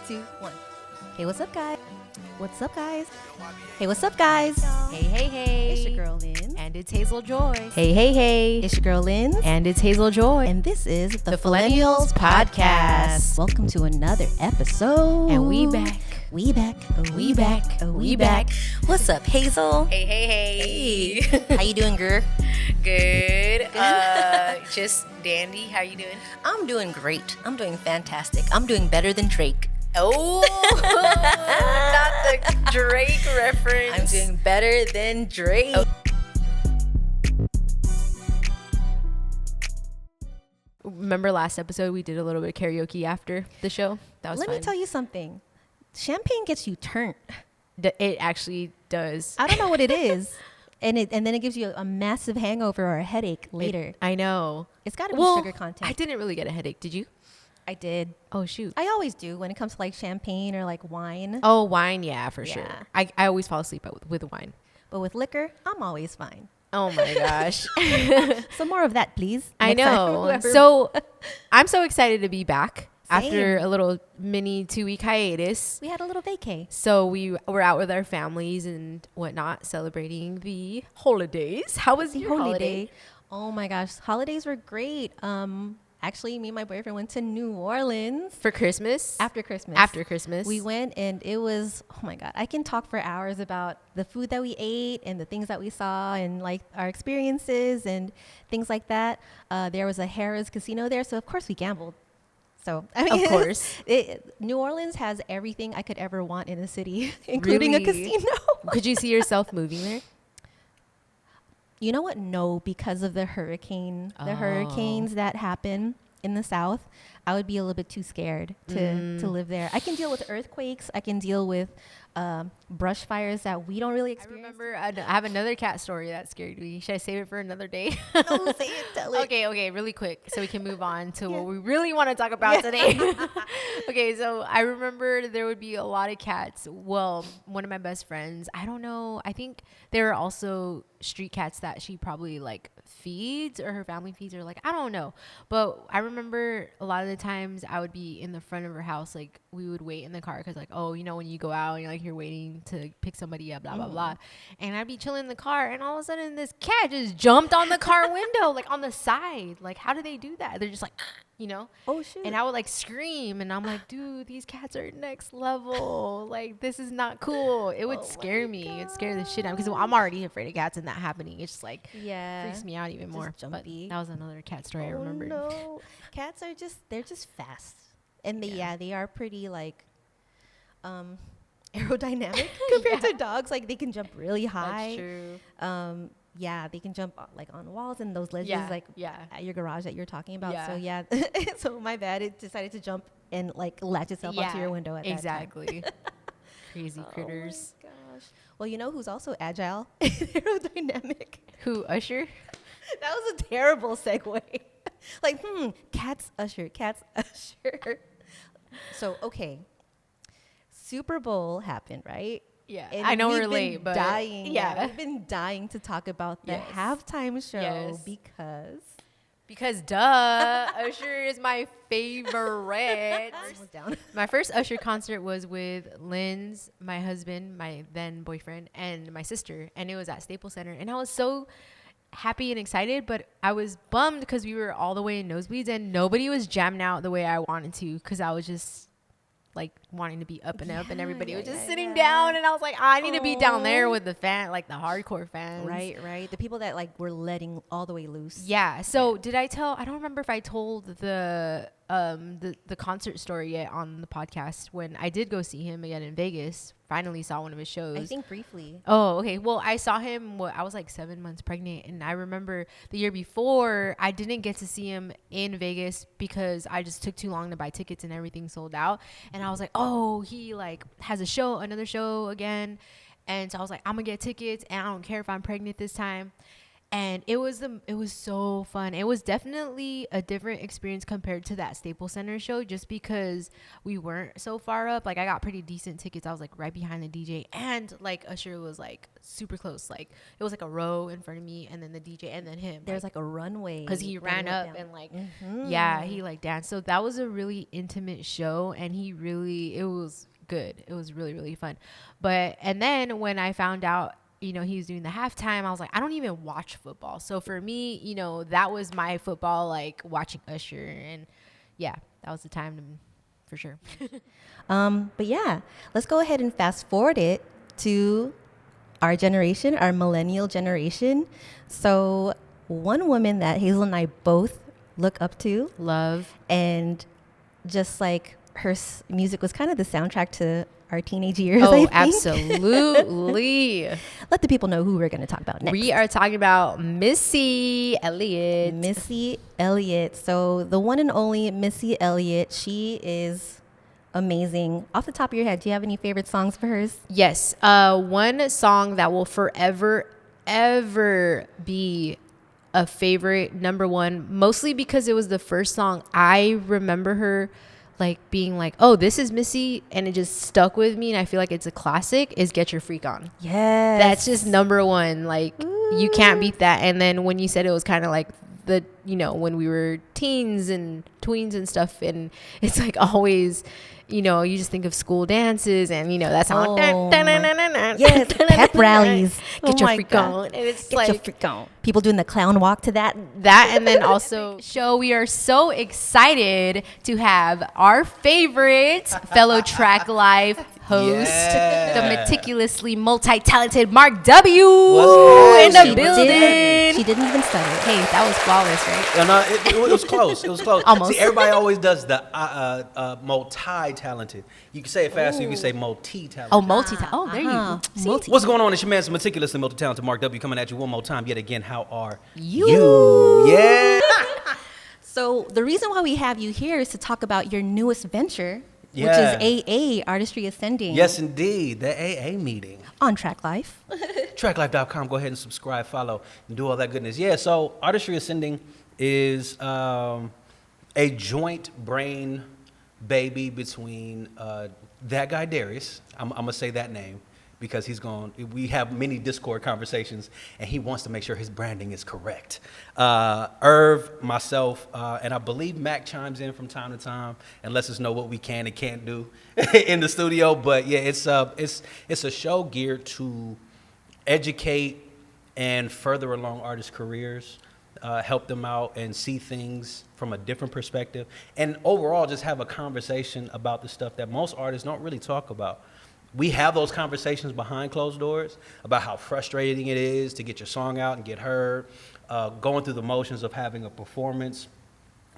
2, 1. Hey, what's up, guys? What's up, guys? Hey, what's up, guys? Hey. It's your girl, Lynn. And it's Hazel Joy. Hey. It's your girl, Lynn. And it's Hazel Joy. And this is the Fillennials Podcast. Welcome to another episode. And we back. We back. What's up, Hazel? Hey. How you doing, girl? Good. Just dandy. How you doing? I'm doing great. I'm doing fantastic. I'm doing better than Drake. Oh, not the Drake reference. I'm doing better than Drake. Oh. Remember last episode we did a little bit of karaoke after the show? That was Let fun. me tell you something. Champagne gets you turned. It actually does. I don't know what it is. And then it gives you a massive hangover or a headache later. I know. It's got to be sugar content. I didn't really get a headache. Did you? I did. Oh, shoot. I always do when it comes to like champagne or like wine. Oh, wine. Yeah, for sure. Yeah. I always fall asleep with wine. But with liquor, I'm always fine. Oh my gosh. Some more of that, please. I Next time, know. whoever- So I'm so excited to be back Same. after a little mini 2-week hiatus. we had a little vacay. So we were out with our families and whatnot, celebrating the holidays. How was your holiday? Oh my gosh, holidays were great. Actually, me and my boyfriend went to New Orleans For Christmas? after Christmas. After Christmas. We went and it was, oh my God, I can talk for hours about the food that we ate and the things that we saw and like our experiences and things like that. There was a Harrah's casino there, so of course we gambled. So, I mean, Of course. New Orleans has everything I could ever want in a city, including a Really? casino. Could you see yourself moving there? You know what? No, because of the hurricanes that happen in the South, I would be a little bit too scared to live there. I can deal with earthquakes. I can deal with brush fires that we don't really I experience. remember I have another cat story that scared me. Should I save it for another day? No, say it, tell it. Okay, really quick so we can move on to what we really want to talk about today. Okay, so I remember there would be a lot of cats. Well, one of my best friends, I don't know, I think there are also street cats that she probably like feeds or her family feeds, or like, I don't know. But I remember a lot of the times I would be in the front of her house, like we would wait in the car because like, oh, you know, when you go out and you're like, you're waiting to pick somebody up, blah, blah, blah. And I'd be chilling in the car and all of a sudden this cat just jumped on the car window, like on the side. Like, how do they do that? They're just like, you know? Oh, shoot. And I would like scream and I'm like, dude, these cats are next level. Like, this is not cool. It would scare me. It'd scare the shit out because I'm already afraid of cats and that happening. It's just like, Yeah. freaks me out even Just more. But jumpy. that was another cat story I Oh, remembered. no. Cats are they're just fast. And they are pretty like aerodynamic compared to dogs. Like they can jump really high. That's true. Yeah, they can jump like on walls and those ledges like Yeah. at your garage that you're talking about. Yeah. So yeah, so my bad. It decided to jump and like latch itself onto your window at that time. Exactly. Crazy critters. Oh my gosh. Well, you know who's also agile and aerodynamic? Who, Usher? That was a terrible segue. Like, cats Usher. So, okay. Super Bowl happened, right? Yeah. And I know we've we're been late, but dying. yeah. We've been dying to talk about the Yes. halftime show Yes. because duh, Usher is my favorite. was down. My first Usher concert was with Lynn's, my husband, my then boyfriend, and my sister, and it was at Staples Center. And I was so happy and excited, but I was bummed because we were all the way in nosebleeds and nobody was jamming out the way I wanted to because I was just like wanting to be up and up, and everybody was just sitting down, and I was like, I need to be down there with the fan, like the hardcore fans. Right. The people that like were letting all the way loose. Yeah. So did I don't remember if I told the concert story yet on the podcast when I did go see him again in Vegas. Finally saw one of his shows. I think briefly. Oh, okay. Well, I saw him, I was like 7 months pregnant. And I remember the year before, I didn't get to see him in Vegas because I just took too long to buy tickets and everything sold out. And I was like, oh, he like has another show again. And so I was like, I'm going to get tickets and I don't care if I'm pregnant this time. And it was so fun. It was definitely a different experience compared to that Staples Center show, just because we weren't so far up. Like I got pretty decent tickets. I was like right behind the DJ, and like Usher was like super close. Like it was like a row in front of me, and then the DJ, and then him. There's like a runway because he ran up down. And like he like danced. So that was a really intimate show, and it was good. It was really, really fun. And then when I found out, he was doing the halftime, I was like, I don't even watch football. So for me, that was my football, like watching Usher. And yeah, that was the time for sure. But yeah, let's go ahead and fast forward it to our generation, our millennial generation. So one woman that Hazel and I both look up to, love, and just like her music was kind of the soundtrack to our teenage years. Oh, absolutely. Let the people know who we're going to talk about next. We are talking about Missy Elliott. Missy Elliott. So the one and only Missy Elliott, she is amazing. Off the top of your head, do you have any favorite songs for hers? Yes. One song that will forever, ever be a favorite, number one, mostly because it was the first song I remember her like being like, oh, this is Missy, and it just stuck with me, and I feel like it's a classic, is Get Your Freak On. Yes. That's just number one. Like, you can't beat that. And then when you said it was kind of like the, when we were teens and tweens and stuff, and it's like always, you just think of school dances and, that song. Yes, pep rallies. Get your freak on. And it's Get your freak on. People doing the clown walk to that. And then also, we are so excited to have our favorite fellow Traklife host, the meticulously multi-talented Mark W. in the building. She didn't even stutter. Hey, that was flawless, right? No, it was close. It was close. Almost. See, everybody always does the multi-talented. You can say it faster. You can say multi-talented. Oh, multi-talented. Oh, there you go. What's going on? It's your man, meticulously multi-talented Mark W. coming at you one more time. Yet again, how are you? Yeah. So the reason why we have you here is to talk about your newest venture, which is AA, Artistry Ascending. Yes, indeed. The AA meeting. On Traklife. Traklife.com. Go ahead and subscribe, follow, and do all that goodness. Yeah, so Artistry Ascending is a joint brain baby between that guy, Darius. I'm going to say that name, because we have many Discord conversations, and he wants to make sure his branding is correct. Irv, myself, and I believe Mac chimes in from time to time and lets us know what we can and can't do in the studio. But yeah, it's a show geared to educate and further along artists' careers, help them out and see things from a different perspective, and overall just have a conversation about the stuff that most artists don't really talk about. We have those conversations behind closed doors about how frustrating it is to get your song out and get heard, going through the motions of having a performance,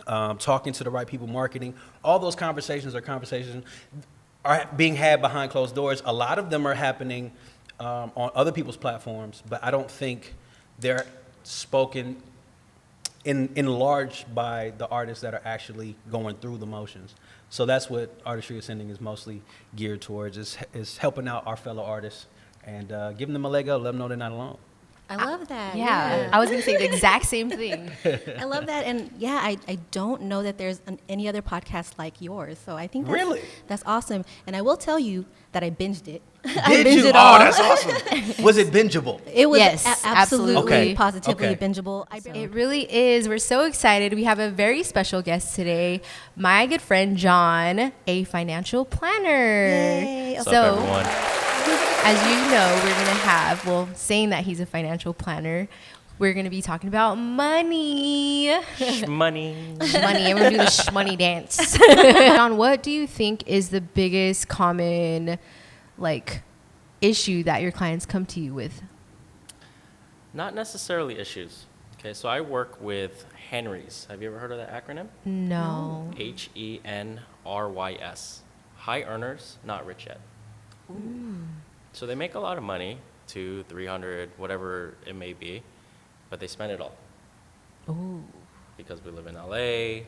talking to the right people, marketing. All those conversations are being had behind closed doors. A lot of them are happening on other people's platforms, but I don't think they're spoken in large by the artists that are actually going through the motions. So that's what Artistry Ascending is mostly geared towards, is helping out our fellow artists and giving them a leg up, let them know they're not alone. I love that. Yeah. I was going to say the exact same thing. I love that. And yeah, I don't know that there's any other podcast like yours. So I think that's awesome. And I will tell you that I binged it. I binged it all. Oh, that's awesome. Was it bingeable? It was absolutely. Okay. Positively bingeable. It really is. We're so excited. We have a very special guest today, my good friend John, a financial planner. Yay. What's up, everyone? As you know, we're going to have, saying that he's a financial planner, we're going to be talking about money. Shmoney. Shmoney. And we're going to do the shmoney dance. John, what do you think is the biggest common, issue that your clients come to you with? Not necessarily issues. Okay, so I work with Henrys. Have you ever heard of that acronym? No. HENRYS. High earners, not rich yet. Ooh. So they make a lot of money, 200, 300, whatever it may be, but they spend it all. Ooh. Because we live in LA,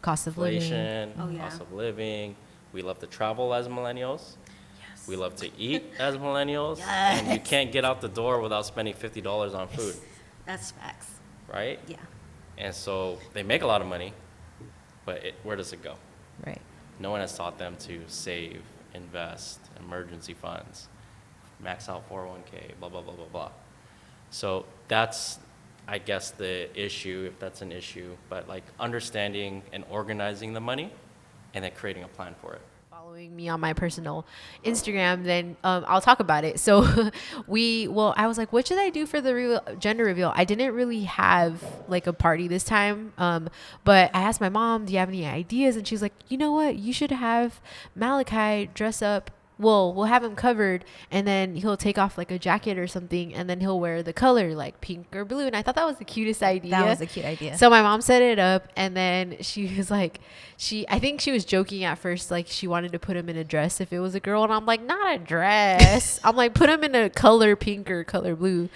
cost of living. inflation, cost of living. We love to travel as millennials. Yes. We love to eat as millennials, and you can't get out the door without spending $50 on food, That's facts. right? Yeah. And so they make a lot of money, but where does it go? Right. No one has taught them to save, invest, emergency funds, max out 401k, blah, blah, blah, blah, blah. So that's, I guess, the issue, if that's an issue, but like understanding and organizing the money and then creating a plan for it. Following me on my personal Instagram, then I'll talk about it. So I was like, what should I do for the gender reveal? I didn't really have like a party this time, but I asked my mom, do you have any ideas? And she's like, you know what, you should have Malachi dress up. Well, we'll have him covered, and then he'll take off like a jacket or something, and then he'll wear the color like pink or blue. And I thought that was the cutest idea. That was a cute idea. So my mom set it up, and then she was like, I think she was joking at first, like she wanted to put him in a dress if it was a girl, and I'm like, not a dress. I'm like, put him in a color pink or color blue.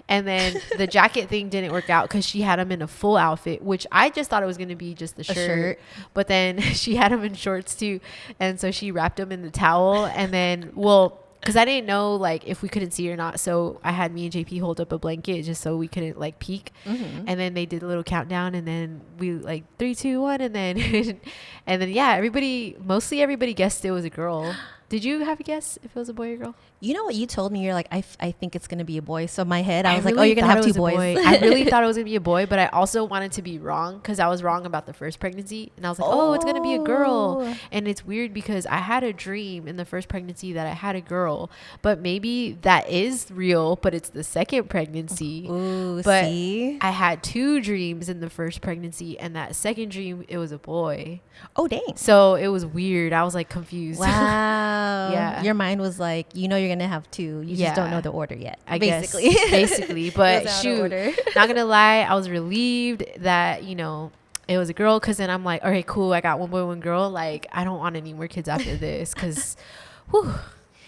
And then the jacket thing didn't work out because she had him in a full outfit, which I just thought it was going to be just the shirt. But then she had him in shorts too. And so she wrapped him in the towel. And then, because I didn't know like if we couldn't see or not. So I had me and JP hold up a blanket just so we couldn't like peek. Mm-hmm. And then they did a little countdown. And then we like 3, 2, 1. And then, yeah, mostly everybody guessed it was a girl. Did you have a guess if it was a boy or girl? You know what you told me? You're like, I think it's going to be a boy. So in my head, I was like, oh, you're going to have 2 boys. I really thought it was going to be a boy, but I also wanted to be wrong because I was wrong about the first pregnancy. And I was like, oh, it's going to be a girl. And it's weird because I had a dream in the first pregnancy that I had a girl. But maybe that is real, but it's the second pregnancy. Ooh, but see? I had 2 dreams in the first pregnancy, and that second dream, it was a boy. Oh, dang. So it was weird. I was like confused. Wow. Yeah. Your mind was like, you're going to have 2. You just don't know the order yet. I basically. guess. Basically. But shoot, not going to lie, I was relieved that, it was a girl, because then I'm like, all right, cool. I got 1 boy, 1 girl. Like, I don't want any more kids after this because,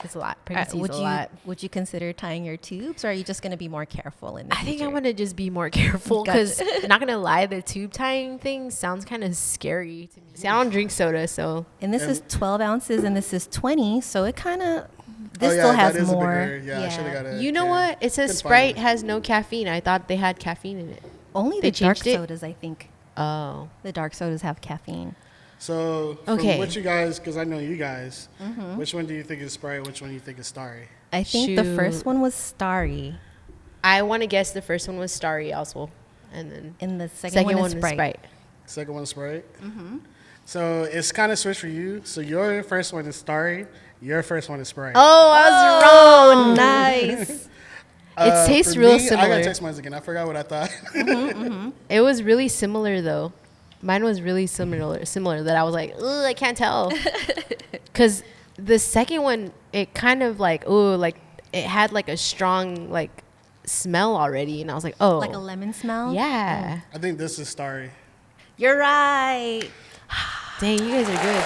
it's a lot. Pregnancy is a lot. Would you consider tying your tubes, or are you just going to be more careful in the future? I think I'm going to just be more careful because, not going to lie, the tube tying thing sounds kind of scary to me. See, I don't drink soda, so. And this is 12 ounces, and this is 20, so it kind of, still has more. I should have got it. You know what? It says Sprite has no caffeine. I thought they had caffeine in it. Only the dark sodas, I think. Oh. The dark sodas have caffeine. So, what you guys, because I know you guys, which one do you think is Sprite? Which one do you think is Starry? I think the first one was Starry. I want to guess the first one was Starry also. And then the second one is Sprite. Second one is Sprite? Mm-hmm. So, it's kind of switched for you. So, your first one is Starry. Your first one is Sprite. Oh, I was wrong. Nice. It tastes real similar. I got to text mine again. I forgot what I thought. It was really similar, though. Mine was really similar that I was like, ugh, I can't tell. Because the second one, it kind of like, it had like a strong like smell already. And I was like, oh. Like a lemon smell? Yeah. I think this is Starry. You're right. Dang, you guys are good.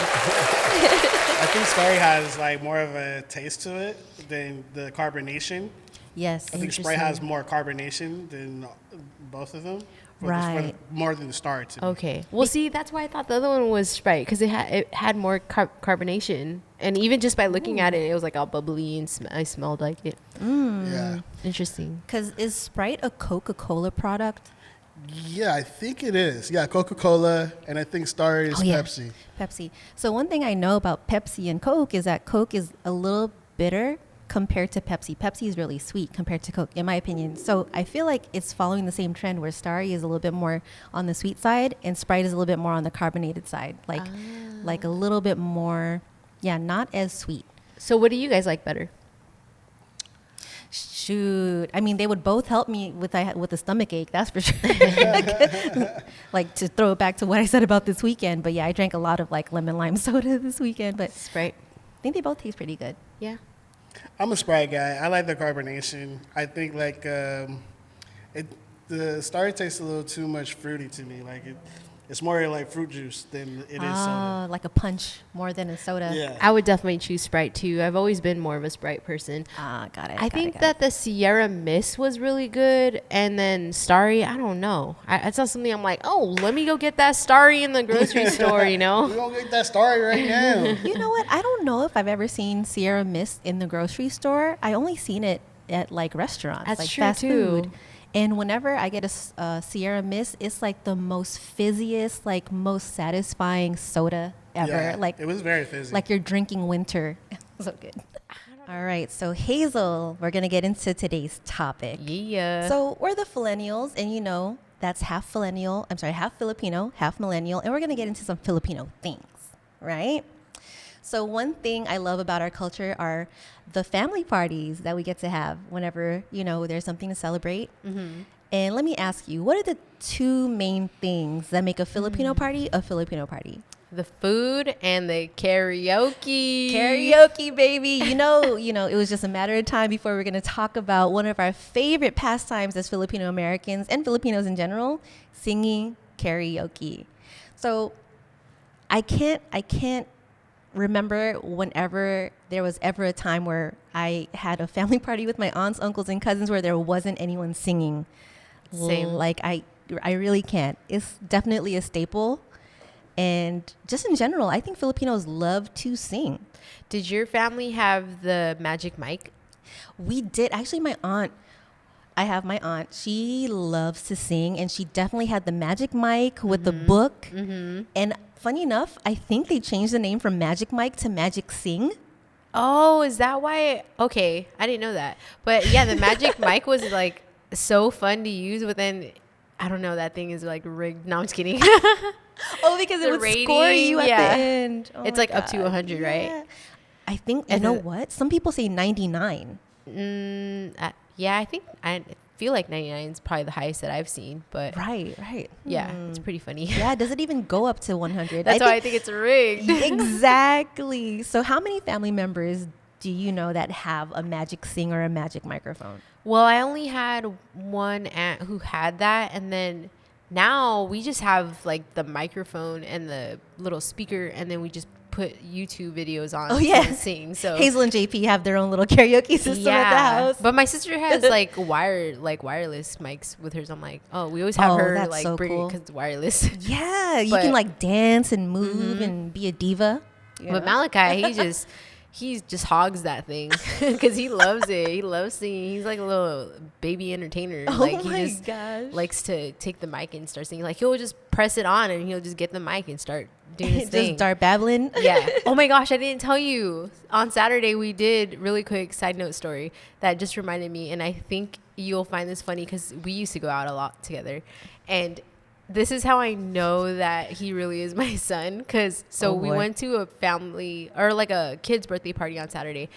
I think Starry has like more of a taste to it than the carbonation. Yes. I think Sprite has more carbonation than both of them. Right. More than the Star to me. Okay. Well, see, that's why I thought the other one was Sprite, because it had more carbonation. And even just by looking at it, it was like all bubbly, and I smelled like it. Yeah. Interesting. Because is Sprite a Coca-Cola product? Yeah, I think it is. Yeah, Coca-Cola, and I think Star is Pepsi. Pepsi. So one thing I know about Pepsi and Coke is that Coke is a little bitter compared to Pepsi. Pepsi is really sweet compared to Coke, in my opinion. So I feel like it's following the same trend where Starry is a little bit more on the sweet side and Sprite is a little bit more on the carbonated side. Like a little bit more, not as sweet. So what do you guys like better? Shoot. I mean, they would both help me with the stomach ache, that's for sure. Like to throw it back to what I said about this weekend. But yeah, I drank a lot of like lemon lime soda this weekend. But Sprite. I think they both taste pretty good. Yeah. I'm a Sprite guy. I like the carbonation. I think like the Star tastes a little too much fruity to me. Like It's more like fruit juice than it is soda. Like a punch more than a soda. Yeah. I would definitely choose Sprite too. I've always been more of a Sprite person. Got it. I think that the Sierra Mist was really good, and then Starry, I don't know. It's not something I'm like, oh, let me go get that Starry in the grocery store, you We're know? going to get that Starry right now. You know what? I don't know if I've ever seen Sierra Mist in the grocery store. I only seen it at like restaurants, That's like true, fast too. food. And whenever I get a Sierra Mist, it's like the most fizziest, like most satisfying soda ever. Yeah, Like it was very fizzy. like you're drinking winter. So good. All right, so Hazel, we're gonna get into today's topic. Yeah. So we're the Fillennials, and you know that's half Filipino, half millennial, and we're gonna get into some Filipino things, right? So one thing I love about our culture are the family parties that we get to have whenever, you know, there's something to celebrate. Mm-hmm. And let me ask you, what are the two main things that make a Filipino party a Filipino party? The food and the karaoke. Karaoke, baby. You know, it was just a matter of time before we're going to talk about one of our favorite pastimes as Filipino Americans and Filipinos in general, singing karaoke. So I can't remember whenever there was ever a time where I had a family party with my aunts, uncles, and cousins where there wasn't anyone singing. Same. Like I really can't. It's definitely a staple. And just in general, I think Filipinos love to sing. Did your family have the magic mic? We did. Actually, I have my aunt. She loves to sing, and she definitely had the magic mic with the book. Mm-hmm. And funny enough, I think they changed the name from Magic Mic to Magic Sing. Oh, is that why? Okay, I didn't know that. But yeah, the magic mic was like so fun to use, but then I don't know, that thing is like rigged. No, I'm just kidding. Oh, because it would score you at the end. Oh it's my like up to 100, right? I think, you know what? Some people say 99. Yeah, I feel like 99 is probably the highest that I've seen, but Right. yeah, it's pretty funny. Yeah, does it even go up to 100? That's why I think it's rigged. Exactly. So how many family members do you know that have a magic sing or a magic microphone? Well, I only had one aunt who had that, and then now we just have like the microphone and the little speaker, and then we just put YouTube videos on and sing. So Hazel and JP have their own little karaoke system at the house. But my sister has like wireless mics with hers. I'm like, oh, we always have her that's like so bring cool. because it's wireless. Yeah, you But- can like dance and move and be a diva. you But know? Malachi, he just hogs that thing because he loves it. He loves singing. He's like a little baby entertainer. Oh Like my he just gosh. likes to take the mic and start singing. Like he'll just press it on and he'll just get the mic and start doing his thing. Just start babbling. Yeah. Oh my gosh, I didn't tell you. On Saturday we did, really quick side note story that just reminded me, and I think you'll find this funny because we used to go out a lot together, and this is how I know that he really is my son. We went to a family or like a kid's birthday party on Saturday,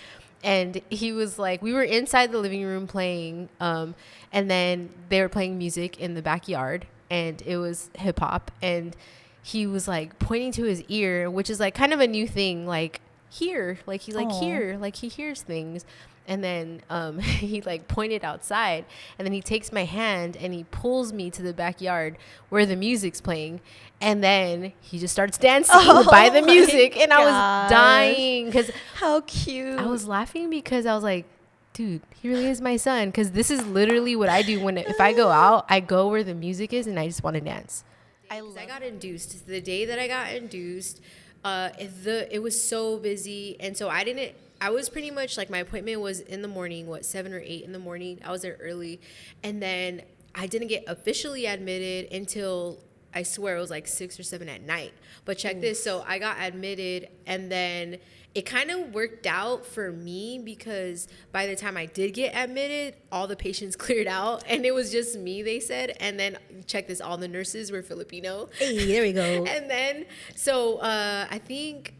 and he was like, we were inside the living room playing, and then they were playing music in the backyard, and it was hip hop, and he was like pointing to his ear, which is like kind of a new thing, like here, like he's like here, like he hears things. And then he like pointed outside, and then he takes my hand and he pulls me to the backyard where the music's playing, and then he just starts dancing by the music, and I was dying because How cute. I was laughing because I was like, dude, he really is my son, because this is literally what I do if I go out. I go where the music is and I just want to dance. I got induced. The day that I got induced, it was so busy, and so I was pretty much like, my appointment was in the morning, 7 or 8 in the morning. I was there early, and then I didn't get officially admitted until, I swear, it was like 6 or 7 at night. But check this. So I got admitted, and then it kind of worked out for me because by the time I did get admitted, all the patients cleared out, and it was just me, they said. And then check this, all the nurses were Filipino. Hey, there we go. And then, I think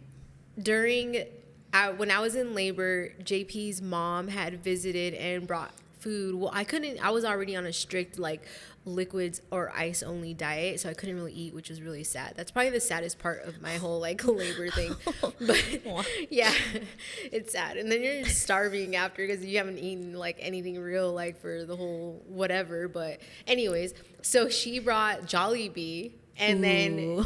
when I was in labor, JP's mom had visited and brought food. Well, I was already on a strict like liquids or ice only diet, so I couldn't really eat, which was really sad. That's probably the saddest part of my whole like labor thing. But yeah, it's sad. And then you're starving after because you haven't eaten like anything real like for the whole whatever. But anyways, so she brought Jollibee. And then,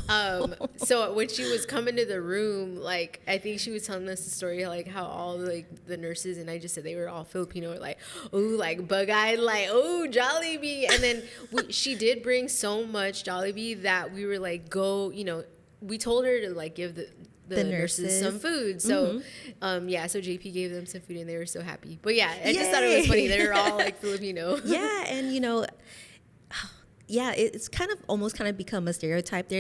so when she was coming to the room, like, I think she was telling us the story, like, how all, like, the nurses, and I just said they were all Filipino, were like, ooh, like, bug-eyed, like, ooh, Jollibee. And then she did bring so much Jollibee that we were like, go, you know, we told her to, like, give the nurses some food. So, so JP gave them some food and they were so happy. But yeah, I just thought it was funny. They were all like Filipino. Yeah, and you know, it's kind of almost kind of become a stereotype.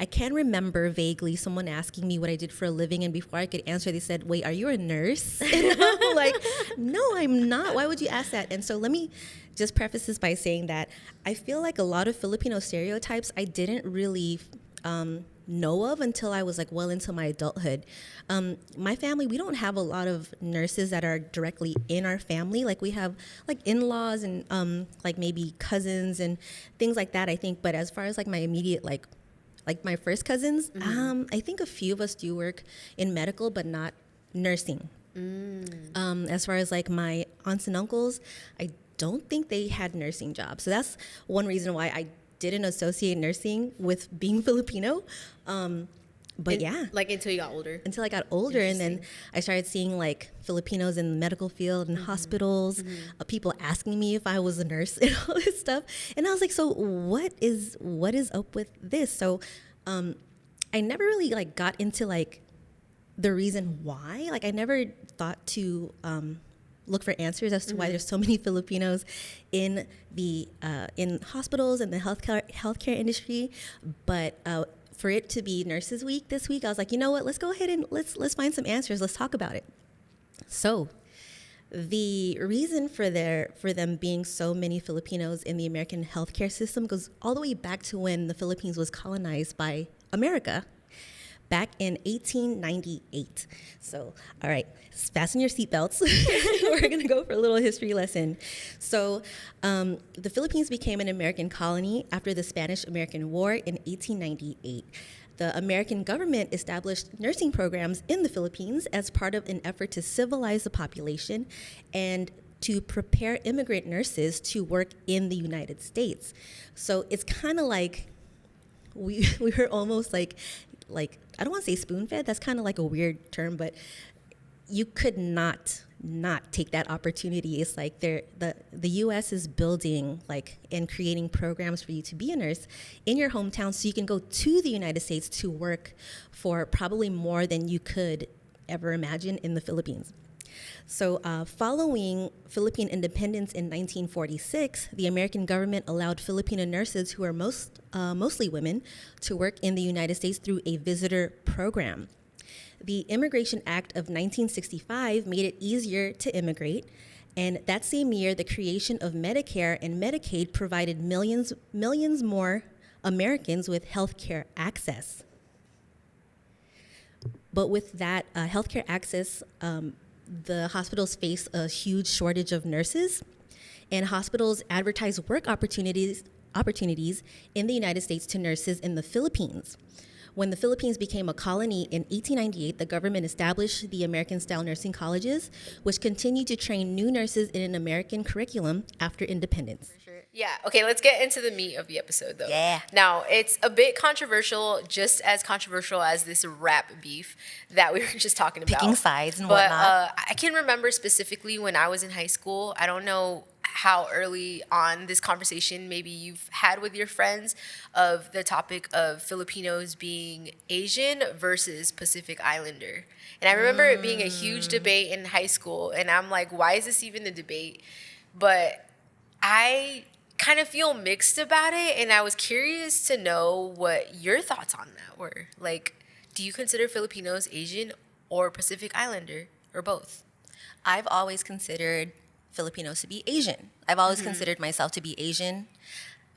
I can remember vaguely someone asking me what I did for a living, and before I could answer, they said, "Wait, are you a nurse?" And I'm like, "No, I'm not. Why would you ask that?" And so let me just preface this by saying that I feel like a lot of Filipino stereotypes I didn't really know of until I was like well into my adulthood. My family, we don't have a lot of nurses that are directly in our family. Like we have like in-laws and like maybe cousins and things like that, I think. But as far as like my immediate like my first cousins, I think a few of us do work in medical, but not nursing. As far as like my aunts and uncles, I don't think they had nursing jobs. So that's one reason why I didn't associate nursing with being Filipino. But yeah. Like until you got older? Until I got older. And then I started seeing like Filipinos in the medical field and hospitals, people asking me if I was a nurse and all this stuff. And I was like, so what is up with this? So I never really like got into like the reason why. Like I never thought to look for answers as to why there's so many Filipinos in the in hospitals and the healthcare industry. But for it to be Nurses Week this week, I was like, you know what? Let's go ahead and let's find some answers. Let's talk about it. So the reason for them being so many Filipinos in the American healthcare system goes all the way back to when the Philippines was colonized by America. Back in 1898. So, all right, fasten your seatbelts. We're going to go for a little history lesson. So, the Philippines became an American colony after the Spanish-American War in 1898. The American government established nursing programs in the Philippines as part of an effort to civilize the population and to prepare immigrant nurses to work in the United States. So, it's kind of like we were almost like I don't want to say spoon-fed. That's kind of like a weird term, but you could not take that opportunity. It's like the U.S. is building like and creating programs for you to be a nurse in your hometown, so you can go to the United States to work for probably more than you could ever imagine in the Philippines. So following Philippine independence in 1946, the American government allowed Filipino nurses, who are mostly women, to work in the United States through a visitor program. The Immigration Act of 1965 made it easier to immigrate, and that same year, the creation of Medicare and Medicaid provided millions more Americans with healthcare access. But with that healthcare access, the hospitals face a huge shortage of nurses, and hospitals advertise work opportunities in the United States to nurses in the Philippines. When the Philippines became a colony in 1898, the government established the American-style nursing colleges, which continued to train new nurses in an American curriculum after independence. Yeah. Okay, let's get into the meat of the episode, though. Yeah. Now, it's a bit controversial, just as controversial as this rap beef that we were just talking about. Picking sides and whatnot. But I can remember specifically when I was in high school, I don't know how early on this conversation maybe you've had with your friends of the topic of Filipinos being Asian versus Pacific Islander. And I remember it being a huge debate in high school, and I'm like, why is this even a debate? But I kind of feel mixed about it, and I was curious to know what your thoughts on that were. Like, do you consider Filipinos Asian or Pacific Islander, or both? I've always considered Filipinos to be Asian. I've always considered myself to be Asian.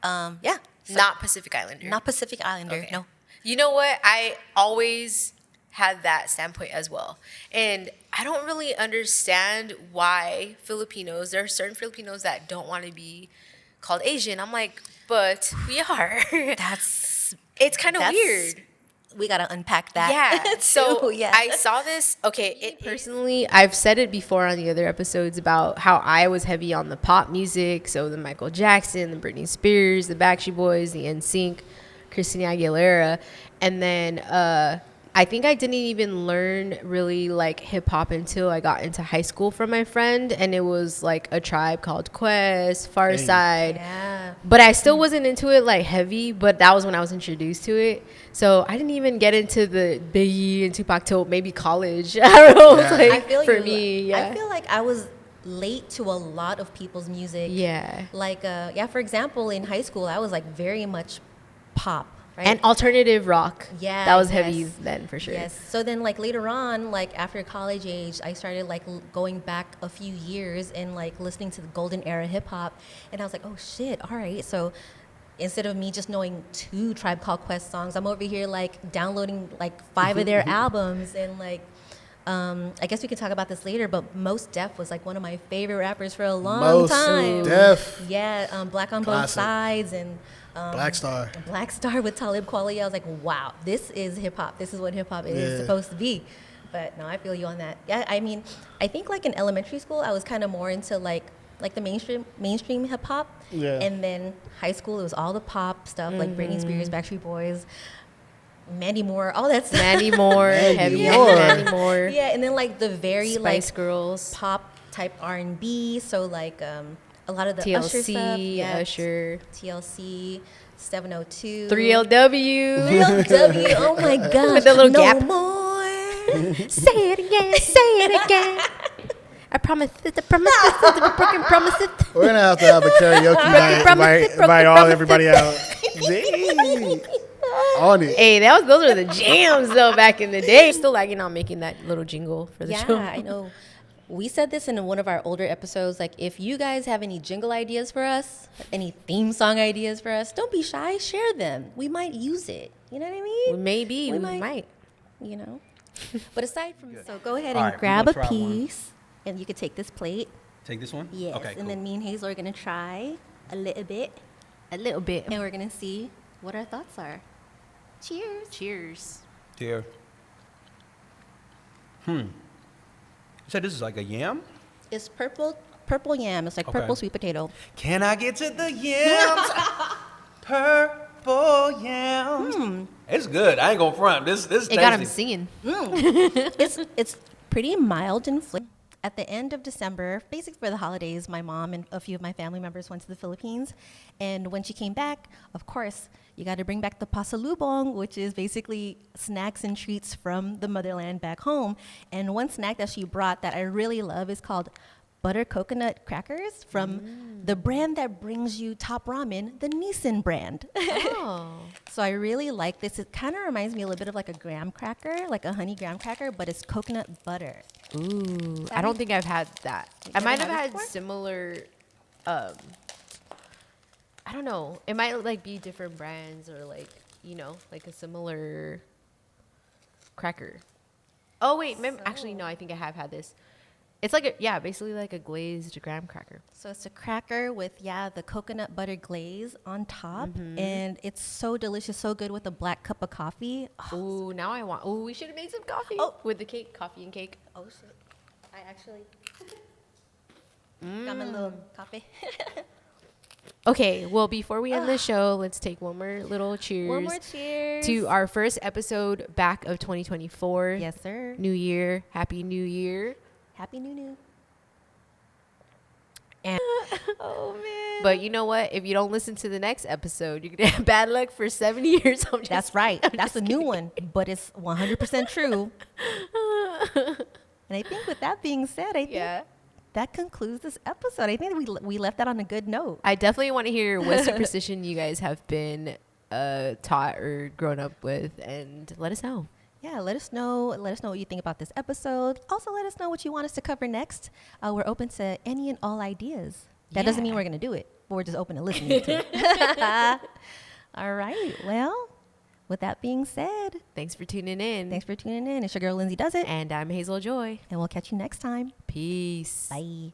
Yeah. So Not Pacific Islander. not Pacific Islander, Okay. no. You know what? I always had that standpoint as well. And I don't really understand why there are certain Filipinos that don't want to be called Asian. I'm like, but we are. It's kind of weird. We got to unpack that. Yeah. So yeah. I saw this. Okay. Personally, I've said it before on the other episodes about how I was heavy on the pop music. So the Michael Jackson, the Britney Spears, the Backstreet Boys, the NSYNC. Christina Aguilera. And then I think I didn't even learn really like hip hop until I got into high school from my friend, and it was like a Tribe Called Quest, Farside. Yeah. But I still wasn't into it like heavy, but that was when I was introduced to it. So I didn't even get into the Biggie and Tupac till maybe college. I don't know. Yeah. Like, I feel for you. me, yeah. I feel like I was late to a lot of people's music. Yeah. Like, for example, in high school, I was like very much pop, right? And alternative rock. Yeah, That was yes. heavy then for sure. Yes. So then, like later on, like after college age, I started like going back a few years and like listening to the golden era hip hop, and I was like, oh shit, all right. So instead of me just knowing 2 Tribe Called Quest songs, I'm over here like downloading like 5 of their albums, and like I guess we can talk about this later, but Mos Def was like one of my favorite rappers for a long time. Def. Yeah, Black on Both Classic. Sides and Black Star. Black Star with Talib Kweli. I was like, wow, this is hip hop. This is what hip hop is supposed to be. But no, I feel you on that. Yeah, I mean, I think like in elementary school, I was kind of more into like the mainstream hip hop. Yeah. And then high school, it was all the pop stuff like Britney Spears, Backstreet Boys, Mandy Moore, all that stuff. Mandy Moore, Mandy heavy Moore. Mandy Moore. Yeah, and then like the very Spice like Girls. pop type R&B. So like a lot of the Usher TLC, stuff. Yeah, Usher. TLC, 702. 3LW. 3LW. Oh my gosh. With the little no gap. more. Say it again, say it again. I promise it's a promise, it's a broken promises. We're gonna have to have a karaoke night. Invite all everybody out. Dang. On it. Hey, those were the jams though back in the day. Still lagging on making that little jingle for the Yeah, show. I know. We said this in one of our older episodes. Like, if you guys have any jingle ideas for us, any theme song ideas for us, don't be shy. Share them. We might use it. You know what I mean? Maybe we might. might. You know. But aside from so, go ahead All and right, grab we're a gonna try one. piece, and you could take this plate. Take this one? Yes. Okay, And cool. then me and Hazel are gonna try a little bit, A little bit. and we're gonna see what our thoughts are. Cheers. Cheers. Here. You said this is like a yam? It's purple yam. It's like Okay. purple sweet potato. Can I get to the yams? Purple yams. It's good. I ain't gonna front. This It got him tasty. singing. It's pretty mild and flavor. At the end of December, basically for the holidays, my mom and a few of my family members went to the Philippines. And when she came back, of course, you got to bring back the pasalubong, which is basically snacks and treats from the motherland back home. And one snack that she brought that I really love is called butter coconut crackers from the brand that brings you top ramen, the Nissin brand. Oh. So I really like this. It kind of reminds me a little bit of like a graham cracker, like a honey graham cracker, but it's coconut butter. Ooh. I don't think I've had that. I never might have had it had before? similar I don't know. It might like be different brands or like, you know, like a similar cracker. Oh wait, actually no, I think I have had this. It's like basically like a glazed graham cracker. So it's a cracker with, the coconut butter glaze on top. And it's so delicious, so good with a black cup of coffee. Oh, Ooh, now I want. Ooh, we should have made some coffee with the cake, coffee and cake. oh shit. I actually got my little coffee. Okay, well, before we end the show, let's take one more little cheers. One more cheers. To our first episode back of 2024. Yes, sir. New Year. Happy New Year. Happy New. And Oh, man. but you know what? If you don't listen to the next episode, you're going to have bad luck for 7 years. I'm just That's right. That's a new one, but it's 100% true. And I think with that being said, I think that concludes this episode. I think we left that on a good note. I definitely want to hear what superstition you guys have been taught or grown up with, and let us know. Yeah, let us know. Let us know what you think about this episode. Also, let us know what you want us to cover next. We're open to any and all ideas. That doesn't mean we're going to do it, but we're just open to listening to it. All right. Well, with that being said, Thanks for tuning in. thanks for tuning in. It's your girl, Lindsay Does It. And I'm Hazel Joy. And we'll catch you next time. Peace. Bye.